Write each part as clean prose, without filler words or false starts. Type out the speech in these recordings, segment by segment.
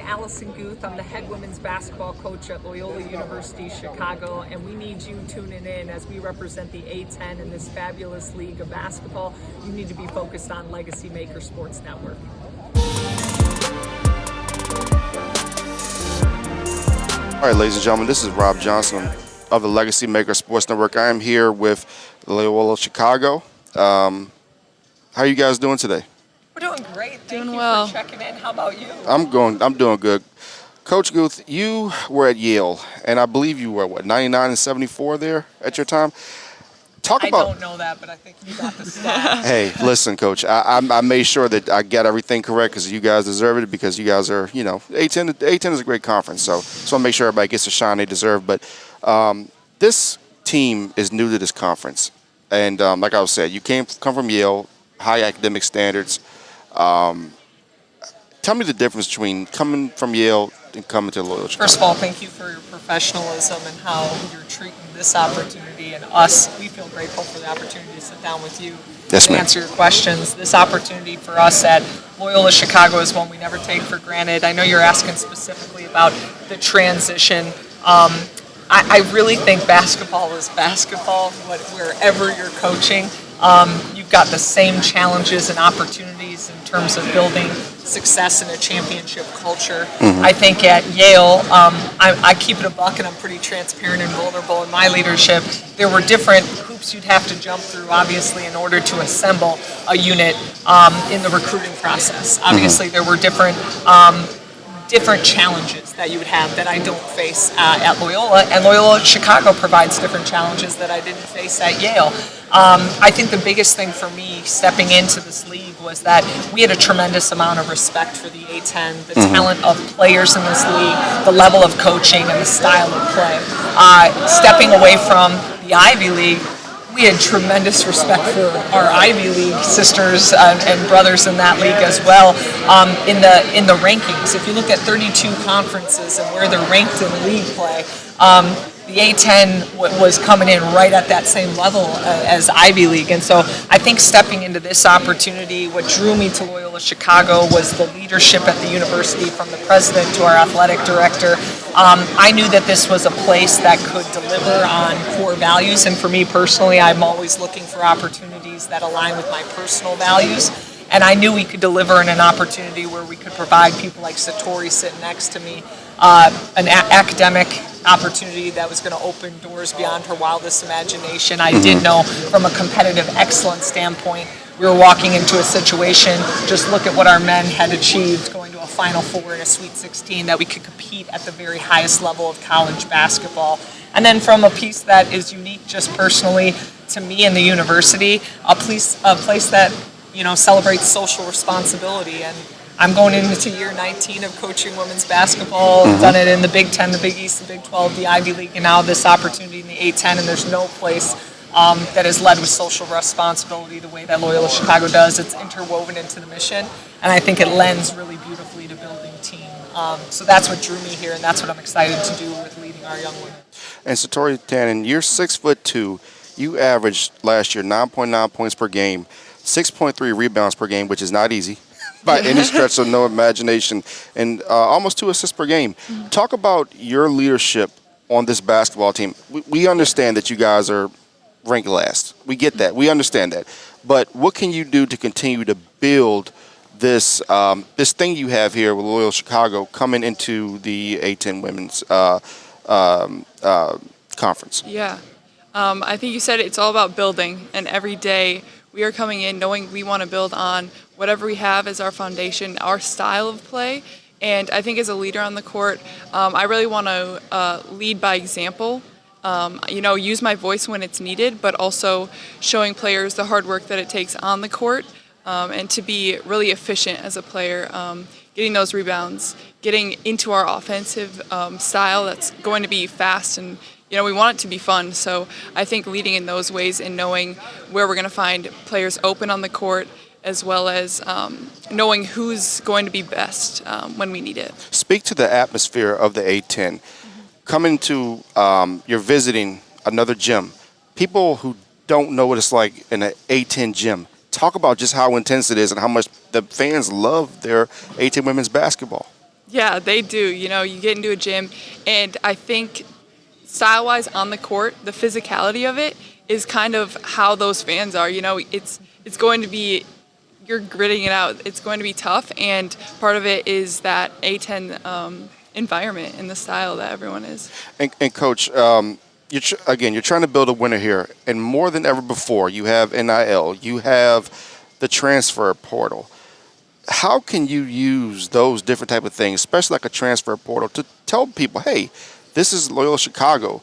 Allison Guth. I'm the head women's basketball coach at Loyola-Chicago, and we need you tuning in as we represent the A10 in this fabulous league of basketball. You need to be focused on LegacyMaker Sports Network. All right, ladies and gentlemen, this is Robb Johnson of the LegacyMaker Sports Network. I am here with Loyola-Chicago. How are you guys doing today? We're doing great. Thank you well. for checking in. How about you? I'm doing good. Coach Guth, you were at Yale, and I believe you were, 99 and 74 there at your time? I don't know that, but I think you got the stat. Hey, listen, Coach, I made sure that I got everything correct because you guys deserve it, because you guys are, A10 is a great conference, so I want to make sure everybody gets the shine they deserve. But this team is new to this conference, and like I was saying, you come from Yale, high academic standards. Tell me the difference between coming from Yale and coming to Loyola-Chicago. First of all, thank you for your professionalism and how you're treating this opportunity and us. We feel grateful for the opportunity to sit down with you Yes, and ma'am. answer your questions. This opportunity for us at Loyola-Chicago is one we never take for granted. I know you're asking specifically about the transition. I really think basketball is basketball, wherever you're coaching. You've got the same challenges and opportunities in terms of building success in a championship culture. I think at Yale, I keep it a buck, and I'm pretty transparent and vulnerable in my leadership. There were different hoops you'd have to jump through, obviously, in order to assemble a unit in the recruiting process. Obviously, there were different challenges that you would have that I don't face at Loyola, and Loyola-Chicago provides different challenges that I didn't face at Yale. I think the biggest thing for me stepping into this league was that we had a tremendous amount of respect for the A10, the talent of players in this league, the level of coaching, and the style of play. Stepping away from the Ivy League, we had tremendous respect for our Ivy League sisters and brothers in that league as well. In the rankings, if you look at 32 conferences and where they're ranked in league play, the A10 was coming in right at that same level as Ivy League. And so I think stepping into this opportunity, what drew me to Loyola-Chicago was the leadership at the university, from the president to our athletic director. I knew that this was a place that could deliver on core values. And for me personally, I'm always looking for opportunities that align with my personal values. And I knew we could deliver in an opportunity where we could provide people like Sitori sitting next to me an academic opportunity that was going to open doors beyond her wildest imagination. I did know from a competitive excellence standpoint, we were walking into a situation, just look at what our men had achieved, going to a Final Four and a Sweet 16, that we could compete at the very highest level of college basketball. And then from a piece that is unique just personally to me and the university, a place that celebrates social responsibility. And I'm going into year 19 of coaching women's basketball. Done it in the Big 10, the Big East, the Big 12, the Ivy League, and now this opportunity in the A10. And there's no place that is led with social responsibility the way that Loyola-Chicago does. It's interwoven into the mission, and I think it lends really beautifully to building team. So that's what drew me here, and that's what I'm excited to do with leading our young women. And Sitori, Tanin, you're 6'2". You averaged last year 9.9 points per game, 6.3 rebounds per game, which is not easy by any stretch of no imagination, and almost 2 assists per game. Talk about your leadership on this basketball team. We understand that you guys are ranked last. We get that. We understand that. But what can you do to continue to build this this thing you have here with Loyola-Chicago coming into the A10 women's conference? Yeah. I think you said it's all about building, and every day we are coming in knowing we want to build on whatever we have as our foundation, our style of play. And I think as a leader on the court, I really want to lead by example. Use my voice when it's needed, but also showing players the hard work that it takes on the court, and to be really efficient as a player, getting those rebounds, getting into our offensive style that's going to be fast, and we want it to be fun. So I think leading in those ways and knowing where we're going to find players open on the court, as well as knowing who's going to be best when we need it. Speak to the atmosphere of the A10. Coming to, you're visiting another gym. People who don't know what it's like in an A10 gym, talk about just how intense it is and how much the fans love their A10 women's basketball. Yeah, they do. You know, you get into a gym, and I think style-wise on the court, the physicality of it is kind of how those fans are. You know, it's going to be you're gritting it out. It's going to be tough, and part of it is that A10 environment and the style that everyone is. And Coach, you're trying to build a winner here, and more than ever before, you have NIL, you have the transfer portal. How can you use those different type of things, especially like a transfer portal, to tell people, hey, this is Loyola Chicago.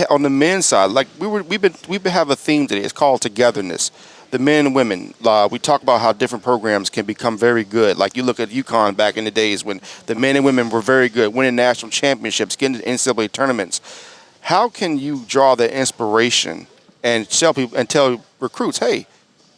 On the men's side, like we've been have a theme today. It's called togetherness. The men and women. We talk about how different programs can become very good. Like you look at UConn back in the days when the men and women were very good, winning national championships, getting to NCAA tournaments. How can you draw that inspiration and tell people and tell recruits, hey,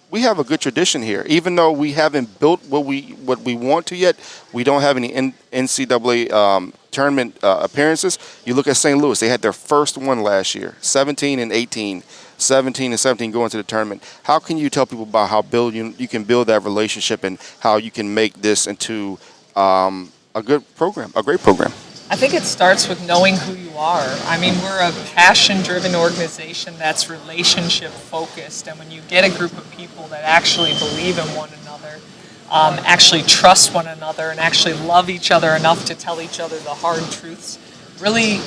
we have a good tradition here. Even though we haven't built what we want to yet, we don't have any NCAA tournament appearances. You look at St. Louis; they had their first one last year, 17 and 18, 17 and 17 going to the tournament. How can you tell people about how you can build that relationship and how you can make this into a good program, a great program? I think it starts with knowing who you are. I mean, we're a passion-driven organization that's relationship-focused, and when you get a group of people that actually believe in one another, actually trust one another, and actually love each other enough to tell each other the hard truths, really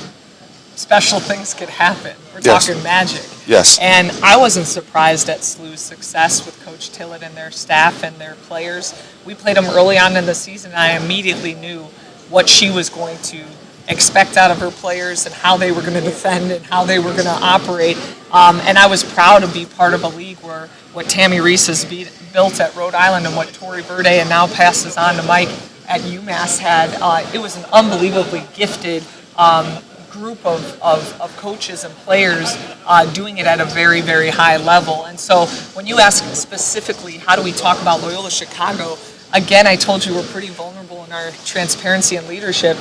special things could happen. We're talking magic. Yes. And I wasn't surprised at SLU's success with Coach Tillett and their staff and their players. We played them early on in the season, and I immediately knew what she was going to expect out of her players and how they were going to defend and how they were going to operate. And I was proud to be part of a league where what Tammy Reese has built at Rhode Island and what Tori Verde and now passes on to Mike at UMass had. It was an unbelievably gifted group of coaches and players doing it at a very, very high level. And so when you ask specifically, how do we talk about Loyola Chicago, again, I told you we're pretty vulnerable in our transparency and leadership.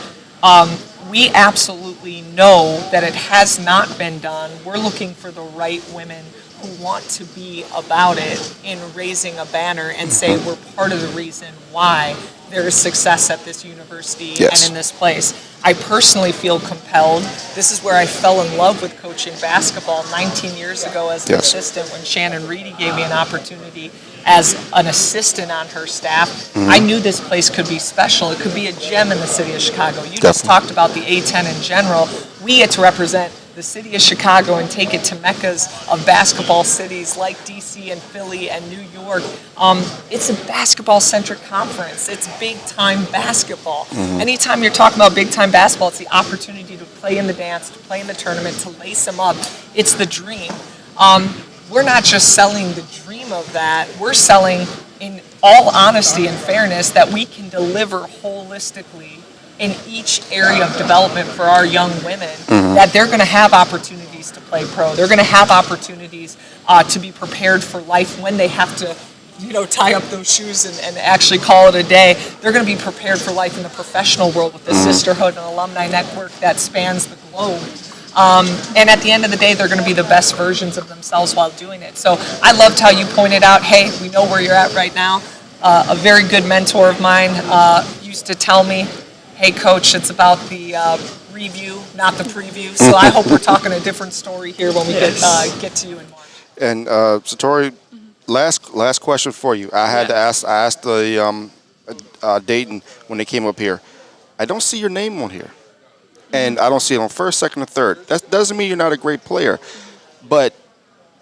We absolutely know that it has not been done. We're looking for the right women who want to be about it in raising a banner and say we're part of the reason why there is success at this university and in this place. I personally feel compelled. This is where I fell in love with coaching basketball 19 years ago as an assistant when Shannon Reedy gave me an opportunity as an assistant on her staff. I knew this place could be special. It could be a gem in the city of Chicago. You just talked about the A10 in general. We get to represent the city of Chicago and take it to meccas of basketball cities like DC and Philly and New York. It's a basketball-centric conference. It's big-time basketball. Anytime you're talking about big-time basketball, it's the opportunity to play in the dance, to play in the tournament, to lace them up. It's the dream. We're not just selling the dream of that. We're selling, in all honesty and fairness, that we can deliver holistically in each area of development for our young women, that they're going to have opportunities to play pro. They're going to have opportunities to be prepared for life when they have to, tie up those shoes and actually call it a day. They're going to be prepared for life in the professional world with the sisterhood and alumni network that spans the globe. And at the end of the day, they're going to be the best versions of themselves while doing it. So I loved how you pointed out, hey, we know where you're at right now. A very good mentor of mine used to tell me, hey, Coach, it's about the review, not the preview. So I hope we're talking a different story here when we get to you in March. And Sitori, last question for you. I asked the Dayton when they came up here. I don't see your name on here. And I don't see it on first, second, or third. That doesn't mean you're not a great player. But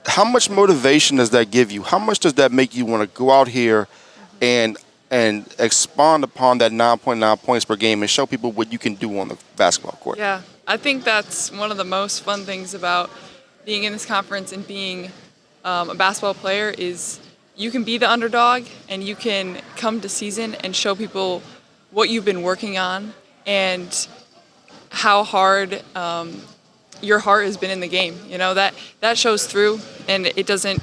how much motivation does that give you? How much does that make you want to go out here and expand upon that 9.9 points per game and show people what you can do on the basketball court? Yeah, I think that's one of the most fun things about being in this conference and being a basketball player is you can be the underdog and you can come to season and show people what you've been working on and how hard your heart has been in the game. That shows through, and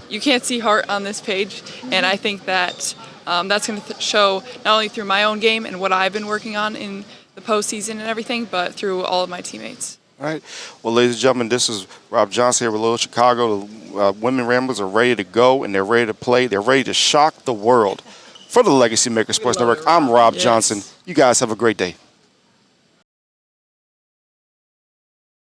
you can't see heart on this page, and I think that that's going to show not only through my own game and what I've been working on in the postseason and everything, but through all of my teammates. All right. Well, ladies and gentlemen, this is Robb Johnson here with Loyola-Chicago. The Women Ramblers are ready to go, and they're ready to play. They're ready to shock the world. For the LegacyMaker Sports Network, I'm Robb Johnson. You guys have a great day.